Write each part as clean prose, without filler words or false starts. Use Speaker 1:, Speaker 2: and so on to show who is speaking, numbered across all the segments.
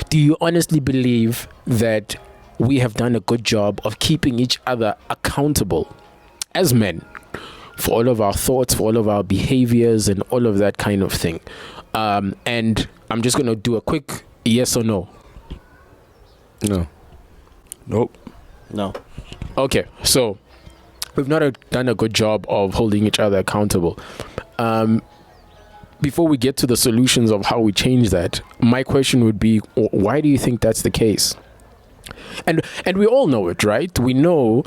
Speaker 1: do you honestly believe that we have done a good job of keeping each other accountable as men for all of our thoughts, for all of our behaviors, and all of that kind of thing? And I'm just going to do a quick yes or no.
Speaker 2: No. Nope.
Speaker 3: No.
Speaker 1: Okay, so we've not done a good job of holding each other accountable. Before we get to the solutions of how we change that, my question would be, why do you think that's the case? And we all know it, right? We know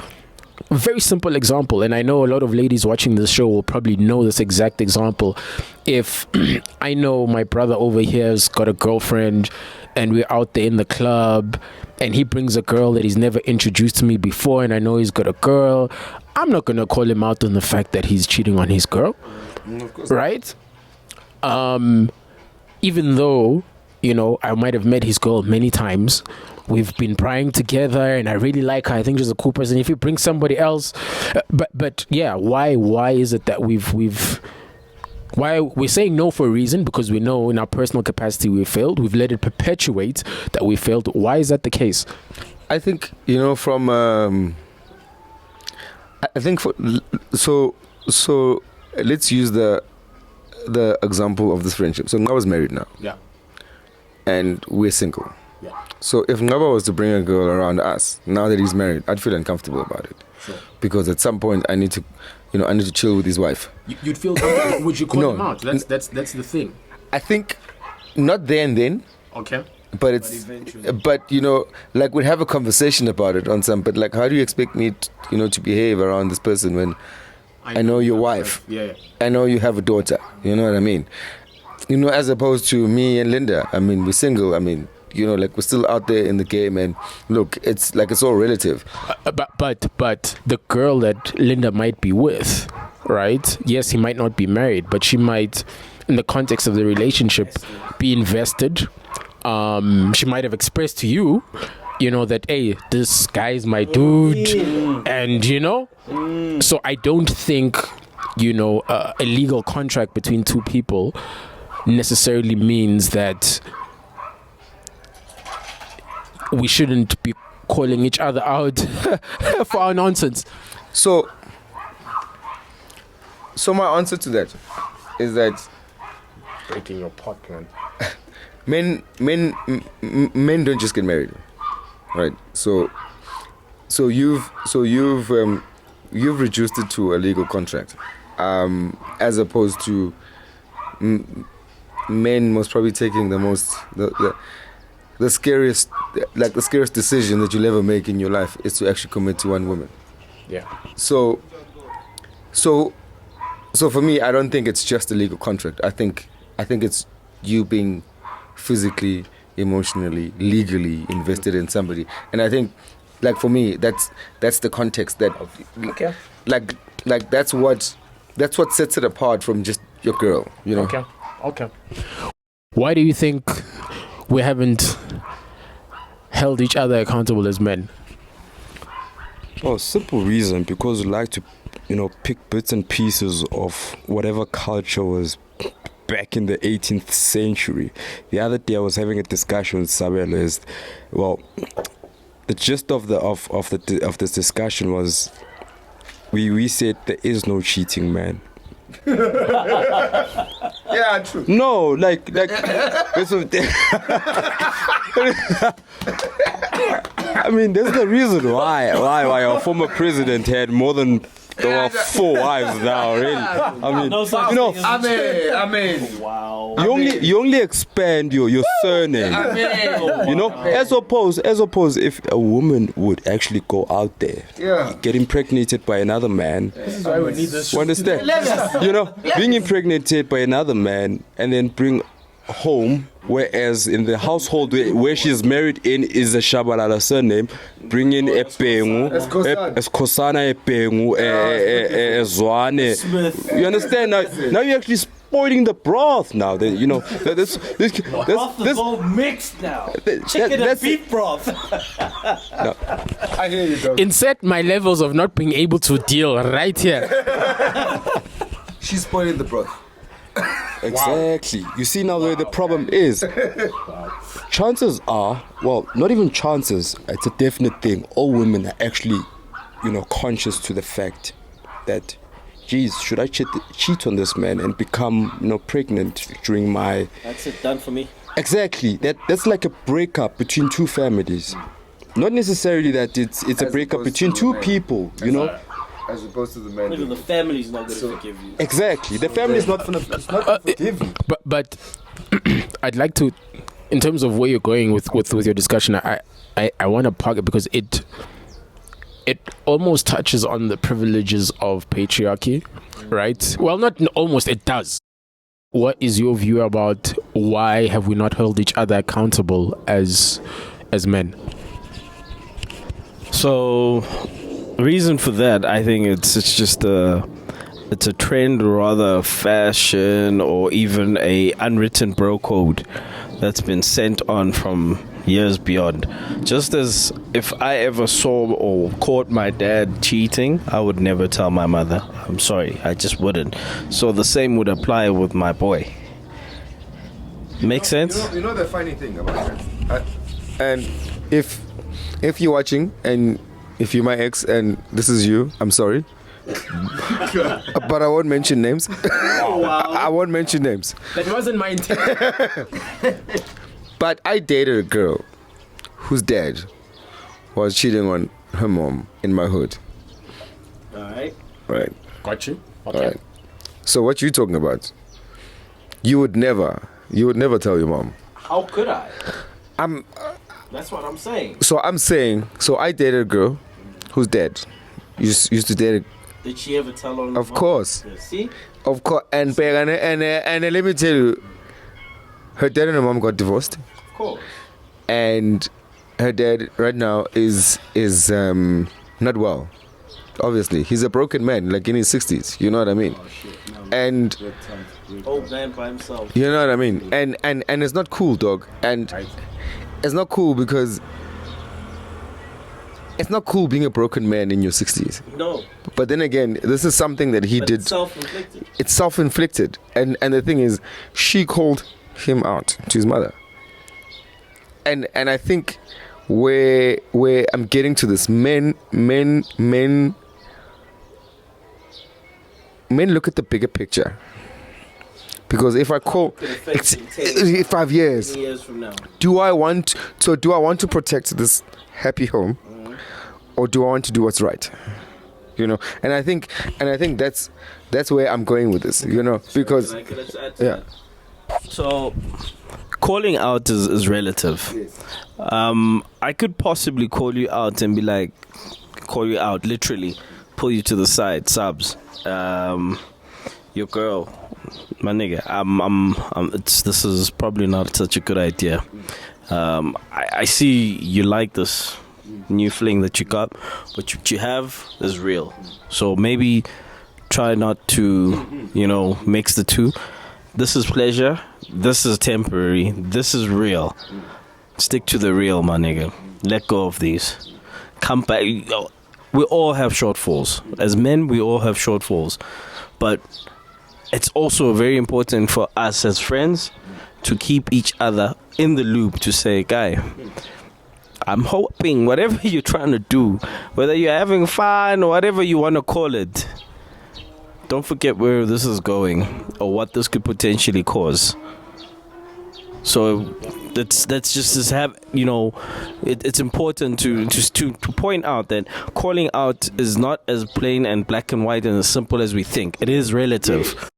Speaker 1: a very simple example, and I know a lot of ladies watching this show will probably know this exact example. If I know my brother over here has got a girlfriend and we're out there in the club and he brings a girl that he's never introduced to me before, and I know he's got a girl, I'm not going to call him out on the fact that he's cheating on his girl, right? Even though, you know, I might have met his girl many times, we've been praying together and I really like her, I think she's a cool person. If you bring somebody else, but yeah, why is it that why we're saying no for a reason? Because we know in our personal capacity we failed. We've let it perpetuate that we failed. Why is that the case?
Speaker 2: I think, you know, from so let's use the example of this friendship. So Ngaba's married now.
Speaker 1: Yeah.
Speaker 2: And we're single.
Speaker 1: Yeah.
Speaker 2: So if Ngaba was to bring a girl around us, now that he's married, I'd feel uncomfortable about it.
Speaker 1: Sure.
Speaker 2: Because at some point I need to chill with his wife.
Speaker 1: You'd feel comfortable. Would you call him out? That's the thing.
Speaker 2: I think not there and then.
Speaker 1: Okay.
Speaker 2: But you know, like we'd have a conversation about it on some. But like, how do you expect me, to behave around this person when I know your wife?
Speaker 1: Yeah.
Speaker 2: I know you have a daughter. You know what I mean? As opposed to me and Linda. I mean, we're single. I mean, like we're still out there in the game. And look, it's all relative.
Speaker 1: But the girl that Linda might be with, right? Yes, he might not be married, but she might, in the context of the relationship, be invested. She might have expressed to you, that, hey, this guy's my dude. And, so I don't think, a legal contract between two people necessarily means that we shouldn't be calling each other out for our nonsense.
Speaker 2: So my answer to that is that
Speaker 1: breaking your pot, man.
Speaker 2: Men don't just get married, right? So you've reduced it to a legal contract, as opposed to men most probably taking the scariest decision that you'll ever make in your life is to actually commit to one woman.
Speaker 1: Yeah.
Speaker 2: So for me, I don't think it's just a legal contract. I think it's you being physically, emotionally, legally invested in somebody. And I think, like for me, that's the context that,
Speaker 1: okay,
Speaker 2: like that's what sets it apart from just your girl.
Speaker 1: Okay. Why do you think we haven't held each other accountable as men?
Speaker 4: Well, simple reason, because we like to, pick bits and pieces of whatever culture was back in the 18th century. The other day I was having a discussion with Sabelo. The gist of this discussion was we said there is no cheating, man.
Speaker 2: Yeah, true.
Speaker 4: No, like I mean, there's the reason why our former president had more than 4 wives now, really. I mean,
Speaker 2: I mean.
Speaker 3: Wow.
Speaker 4: You only expand your surname. As opposed if a woman would actually go out there, get impregnated by another man.
Speaker 1: This is why we need this.
Speaker 4: You understand? Being impregnated by another man and then bring home, whereas in the household where she's married in is a Shabalala surname, bring in a Pengu, Eskosana a Pengu, a Zwane. You understand? Now you're actually spoiling the broth now. This
Speaker 3: all mixed now. Chicken and beef broth.
Speaker 2: No. I hear you, dog.
Speaker 1: Insert my levels of not being able to deal right here.
Speaker 2: She's spoiling the broth.
Speaker 4: Exactly. Wow. You see now where the problem is. chances are, well, not even chances, it's a definite thing. All women are actually, conscious to the fact that, geez, should I cheat on this man and become, pregnant during my...
Speaker 3: That's it, done for me.
Speaker 4: Exactly. That's like a breakup between two families. Not necessarily that it's a breakup between two people,
Speaker 2: As opposed to the man.
Speaker 3: Even the family's not going to forgive you.
Speaker 4: Exactly. The family is not going to forgive you.
Speaker 1: But I'd like to, in terms of where you're going with your discussion, I want to park it because it almost touches on the privileges of patriarchy, right? Well, not almost, it does. What is your view about why have we not held each other accountable as men?
Speaker 3: So, reason for that, I think it's just it's a trend, or rather a fashion, or even a unwritten bro code that's been sent on from years beyond. Just as if I ever saw or caught my dad cheating, I would never tell my mother. I'm sorry, I just wouldn't. So the same would apply with my boy. Make sense?
Speaker 2: You know the funny thing about that? And if you're watching and if you're my ex and this is you, I'm sorry. But I won't mention names. I won't mention names.
Speaker 1: That wasn't my intent.
Speaker 2: But I dated a girl whose dad was cheating on her mom in my hood.
Speaker 3: Alright.
Speaker 2: Right.
Speaker 1: Got you. Okay.
Speaker 2: All right. So what you talking about? You would never tell your mom.
Speaker 3: How could I? That's what I'm saying.
Speaker 2: So I dated a girl whose dad used to date.
Speaker 3: Did she ever tell on?
Speaker 2: Of course.
Speaker 3: Yeah, see?
Speaker 2: Of course. And let me tell you, her dad and her mom got divorced.
Speaker 3: Of course.
Speaker 2: And her dad right now is not well. Obviously, he's a broken man, like in his 60s. You know what I mean?
Speaker 3: Oh, shit. No,
Speaker 2: and
Speaker 3: old man by himself.
Speaker 2: you know what I mean? And it's not cool, dog. And it's not cool because it's not cool being a broken man in your 60s.
Speaker 3: No.
Speaker 2: But then again, this is something that he did.
Speaker 3: It's self-inflicted.
Speaker 2: It's self-inflicted. And the thing is, she called him out to his mother. And I think where I'm getting to this, men look at the bigger picture. Because if I call 5 years
Speaker 3: from now,
Speaker 2: do I want to protect this happy home, or do I want to do what's right? And I think that's where I'm going with this, because
Speaker 3: that? So calling out is relative.
Speaker 2: Yes.
Speaker 3: I could possibly call you out and be like, call you out literally, pull you to the side, subs, your girl, my nigga, this is probably not such a good idea. I see you like this new fling that you got, but what you have is real. So maybe try not to, mix the two. This is pleasure. This is temporary. This is real. Stick to the real, my nigga. Let go of these. Come back. We all have shortfalls. As men, we all have shortfalls. But it's also very important for us as friends to keep each other in the loop, to say, guy, I'm hoping whatever you're trying to do, whether you're having fun or whatever you want to call it, don't forget where this is going or what this could potentially cause. So that's just to have, it's important to point out that calling out is not as plain and black and white and as simple as we think. It is relative.